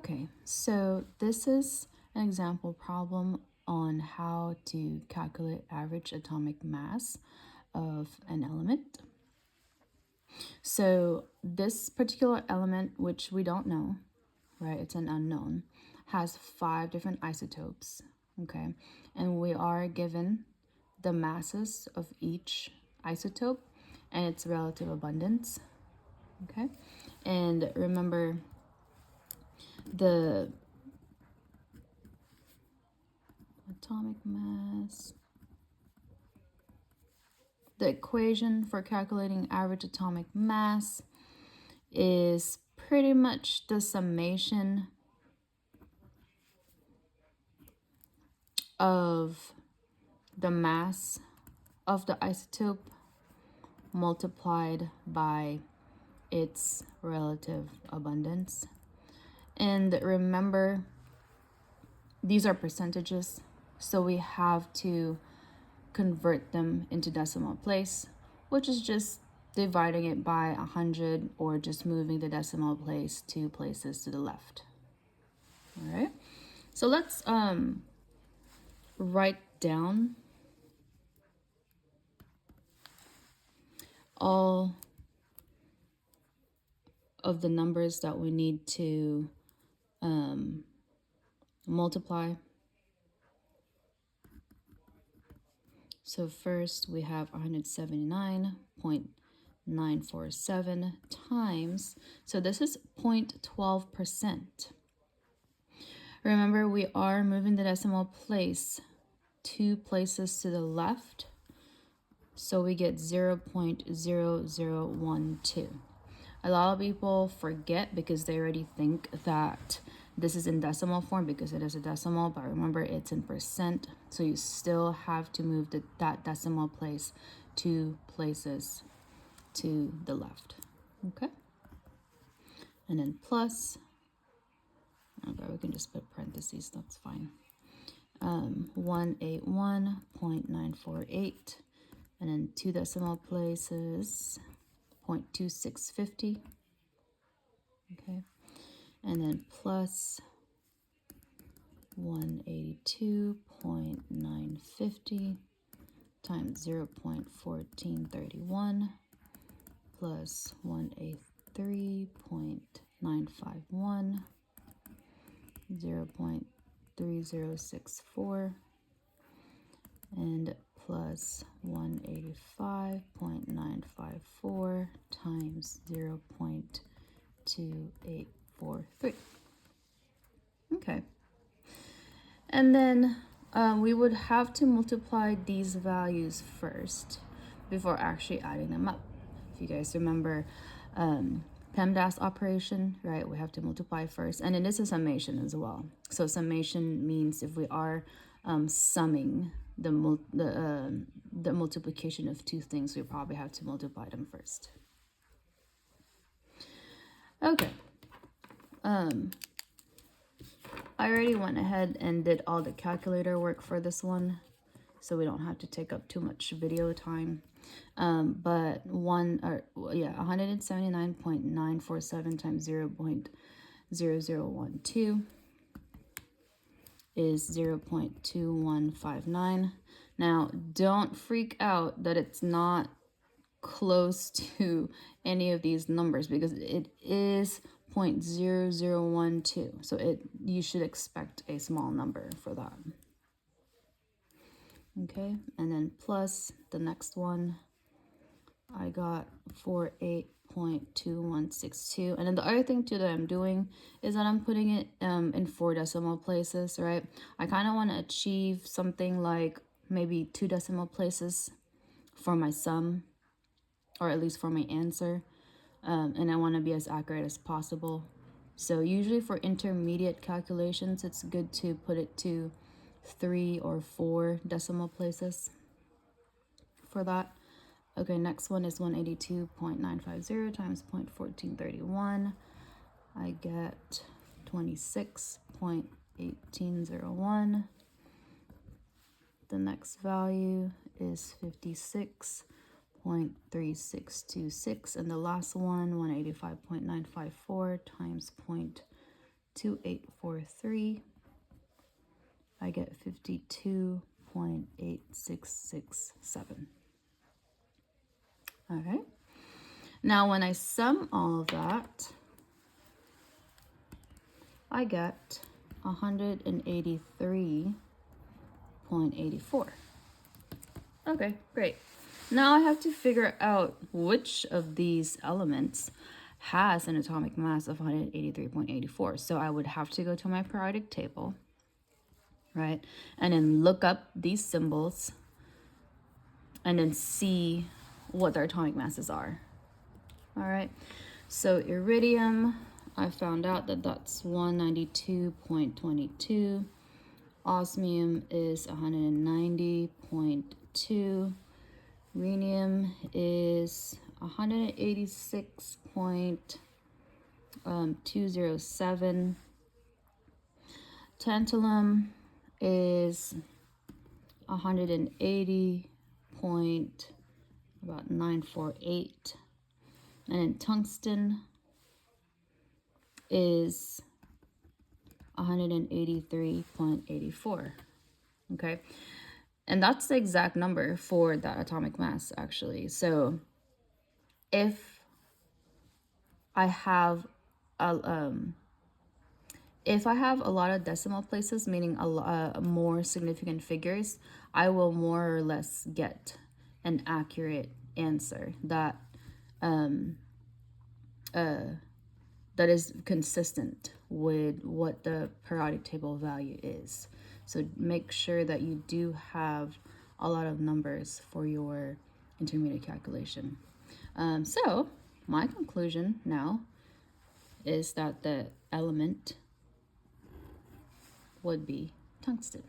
Okay, so this is an example problem on how to calculate average atomic mass of an element. So this particular element, which we don't know, right, it's an unknown, has 5 different isotopes, okay? And we are given the masses of each isotope and its relative abundance, okay? And remember, the atomic mass, the equation for calculating average atomic mass is pretty much the summation of the mass of the isotope multiplied by its relative abundance. And remember, these are percentages, so we have to convert them into decimal place, which is just dividing it by 100 or just moving the decimal place 2 places to the left. All right, so let's write down all of the numbers that we need to multiply. So first we have 179.947 times, so this is 0.12%. Remember, we are moving the decimal place 2 places to the left, so we get 0.0012. A lot of people forget because they already think that this is in decimal form because it is a decimal, but remember it's in percent, so you still have to move that decimal place 2 places to the left, okay? And then plus, okay, we can just put parentheses, that's fine. 181.948, and then 2 decimal places, 0.2650, okay? And then plus 182.950 times 0.1431 plus 183.951, 0.3064, and plus 185.954 times 0.2843. Okay. And then we would have to multiply these values first before actually adding them up. If you guys remember PEMDAS operation, right? We have to multiply first, and it is a summation as well. So summation means if we are summing the multiplication of 2 things, we probably have to multiply them first. Okay. I already went ahead and did all the calculator work for this one, so we don't have to take up too much video time. But 179.947 times 0.0012 is 0.2159. Now, don't freak out that it's not close to any of these numbers because it is 0.0012, so you should expect a small number for that. Okay, and then plus the next one, I got 48.2162. And then the other thing too that I'm doing is that I'm putting it in 4 decimal places, right? I kind of want to achieve something like maybe 2 decimal places for my sum, or at least for my answer. And I want to be as accurate as possible. So usually for intermediate calculations, it's good to put it to 3 or 4 decimal places for that. Okay, next one is 182.950 times 0.1431. I get 26.1801. The next value is 56.3626, and the last one, 185.954 times 2843, I get 52.8667. Okay. Now when I sum all of that, I get 183.84. Okay, great. Now I have to figure out which of these elements has an atomic mass of 183.84. So I would have to go to my periodic table, right? And then look up these symbols and then see what their atomic masses are. All right, so iridium, I found out that that's 192.22. Osmium is 190.2. Rhenium is 186.207. Tantalum is 180.948. And then tungsten is 183.84. Okay, and that's the exact number for that atomic mass, actually. So if I have a lot of decimal places, meaning a lot more significant figures, I will more or less get an accurate answer that that is consistent with what the periodic table value is. So make sure that you do have a lot of numbers for your intermediate calculation. So my conclusion now is that the element would be tungsten.